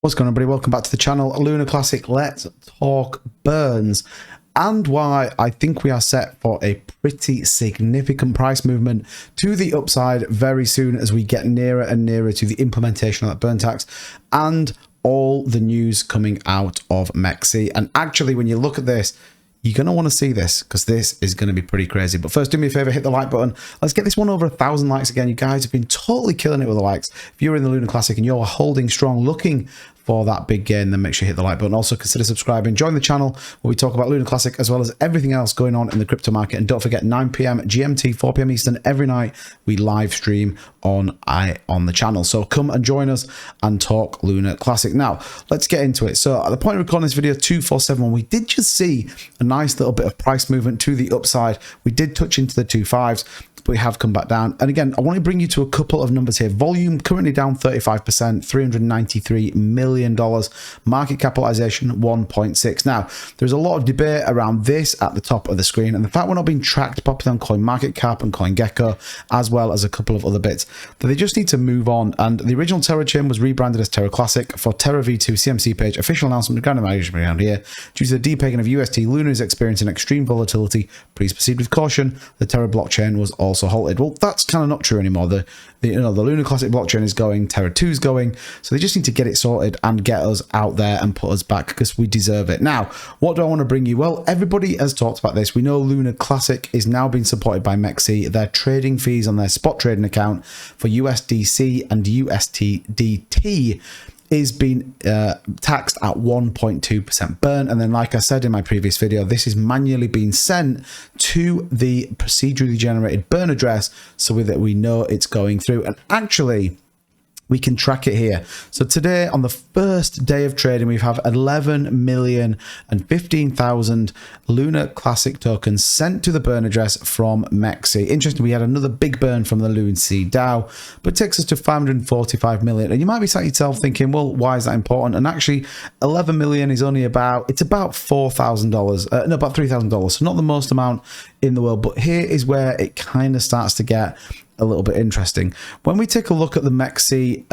What's going on, everybody? Welcome back to the channel. Lunar Classic, let's talk burns and why I think we are set for a pretty significant price movement to the upside very soon as we get nearer and nearer to the implementation of that burn tax and all the news coming out of MEXC. And actually, when you look at this, you're going to want to see this because this is going to be pretty crazy. But first, do me a favor, hit the like button. Let's get this one over 1,000 likes again. You guys have been totally killing it with the likes. If you're in the Lunar Classic and you're holding strong, looking for that big gain, then make sure you hit the like button. Also, consider subscribing. Join the channel where we talk about Lunar Classic as well as everything else going on in the crypto market. And don't forget, 9 p.m. GMT, 4 p.m. Eastern, every night we live stream on the channel. So come and join us and talk Lunar Classic. Now, let's get into it. So at the point of recording this video, 2471, we did just see a nice little bit of price movement to the upside. We did touch into the 2.5s. But we have come back down. And again, I want to bring you to a couple of numbers here. Volume currently down 35%, $393 million. Market capitalization 1.6. Now, there's a lot of debate around this at the top of the screen, and the fact we're not being tracked properly on CoinMarketCap and CoinGecko, as well as a couple of other bits, that they just need to move on. And the original Terra chain was rebranded as Terra Classic for Terra V2 CMC page. Official announcement, grand management around here. Due to the depegging of UST, Luna is experiencing extreme volatility. Please proceed with caution. The Terra blockchain was also halted. Well, that's kind of not true anymore. The Lunar Classic blockchain is going, Terra 2 is going, so they just need to get it sorted and get us out there and put us back because we deserve it. Now, what do I want to bring you? Well, everybody has talked about this. We know Lunar Classic is now being supported by MEXC. Their trading fees on their spot trading account for USDC and USDT is being taxed at 1.2% burn. And then, like I said in my previous video, this is manually being sent to the procedurally generated burn address so that we know it's going through. And actually, we can track it here. So today, on the first day of trading, we have 11,015,000 Lunar Classic tokens sent to the burn address from MEXC. Interesting, we had another big burn from the Loon C DAO, but it takes us to 545 million. And you might be sat yourself thinking, well, why is that important? And actually, 11 million is only about $4,000, no, about $3,000. So not the most amount in the world, but here is where it kind of starts to get a little bit interesting. When we take a look at the MEXC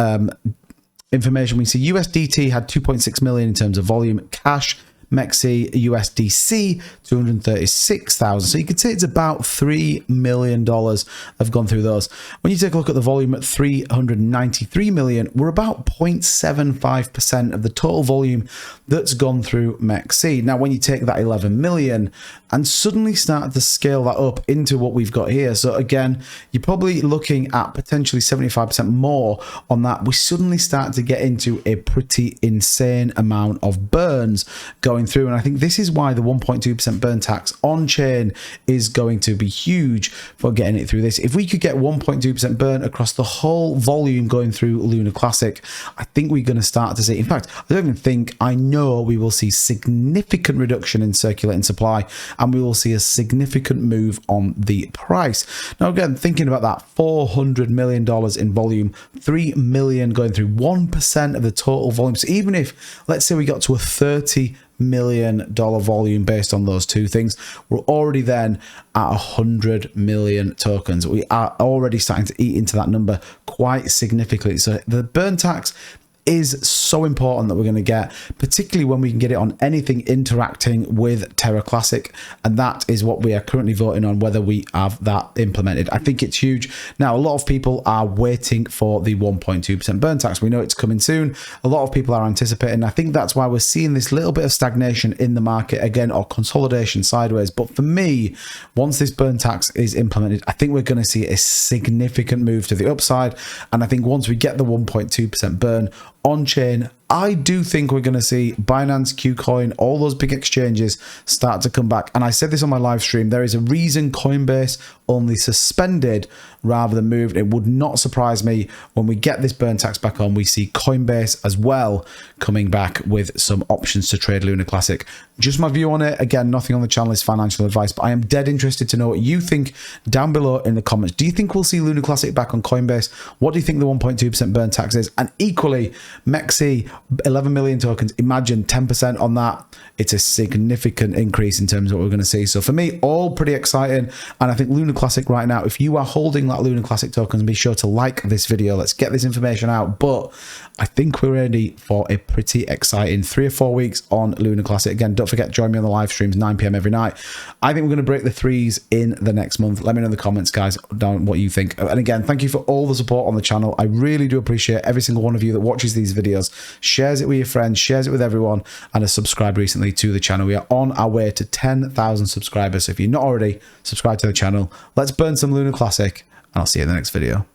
information, we see USDT had 2.6 million in terms of volume. Cash, MEXC, USDC, 236,000. So you could say it's about $3 million have gone through those. When you take a look at the volume at 393 million, we're about 0.75% of the total volume that's gone through MEXC. Now, when you take that 11 million and suddenly start to scale that up into what we've got here, so again, you're probably looking at potentially 75% more on that. We suddenly start to get into a pretty insane amount of burns going through. And I think this is why the 1.2% burn tax on chain is going to be huge for getting it through this. If we could get 1.2% burn across the whole volume going through Lunar Classic, I think we're going to start to see, in fact, I don't even think, I know we will see significant reduction in circulating supply, and we will see a significant move on the price. Now, again, thinking about that, $400 million in volume, 3 million going through 1% of the total volume. So even if, let's say we got to a $30 million volume based on those two things, we're already then at 100 million tokens. We are already starting to eat into that number quite significantly. So the burn tax is so important that we're going to get, particularly when we can get it on anything interacting with Terra Classic, and that is what we are currently voting on, whether we have that implemented. I think it's huge. Now, a lot of people are waiting for the 1.2% burn tax. We know it's coming soon. A lot of people are anticipating. I think that's why we're seeing this little bit of stagnation in the market again, or consolidation sideways. But for me, once this burn tax is implemented, I think we're going to see a significant move to the upside. And I think once we get the 1.2% burn on chain, I do think we're going to see Binance, KuCoin, all those big exchanges start to come back. And I said this on my live stream, there is a reason Coinbase only suspended rather than moved. It would not surprise me when we get this burn tax back on, we see Coinbase as well coming back with some options to trade Lunar Classic. Just my view on it. Again, nothing on the channel is financial advice, but I am dead interested to know what you think down below in the comments. Do you think we'll see Lunar Classic back on Coinbase? What do you think the 1.2% burn tax is? And equally, MEXC, 11 million tokens. Imagine 10% on that. It's a significant increase in terms of what we're going to see. So for me, all pretty exciting. And I think Luna Classic right now, if you are holding that Luna Classic tokens, be sure to like this video. Let's get this information out. But I think we're ready for a pretty exciting 3 or 4 weeks on Luna Classic. Again, don't forget, join me on the live streams, 9 p.m. every night. I think we're going to break the 3s in the next month. Let me know in the comments, guys, down what you think. And again, thank you for all the support on the channel. I really do appreciate every single one of you that watches these videos, shares it with your friends, shares it with everyone, and has subscribed recently to the channel. We are on our way to 10,000 subscribers. So if you're not already subscribed to the channel, let's burn some Luna Classic, and I'll see you in the next video.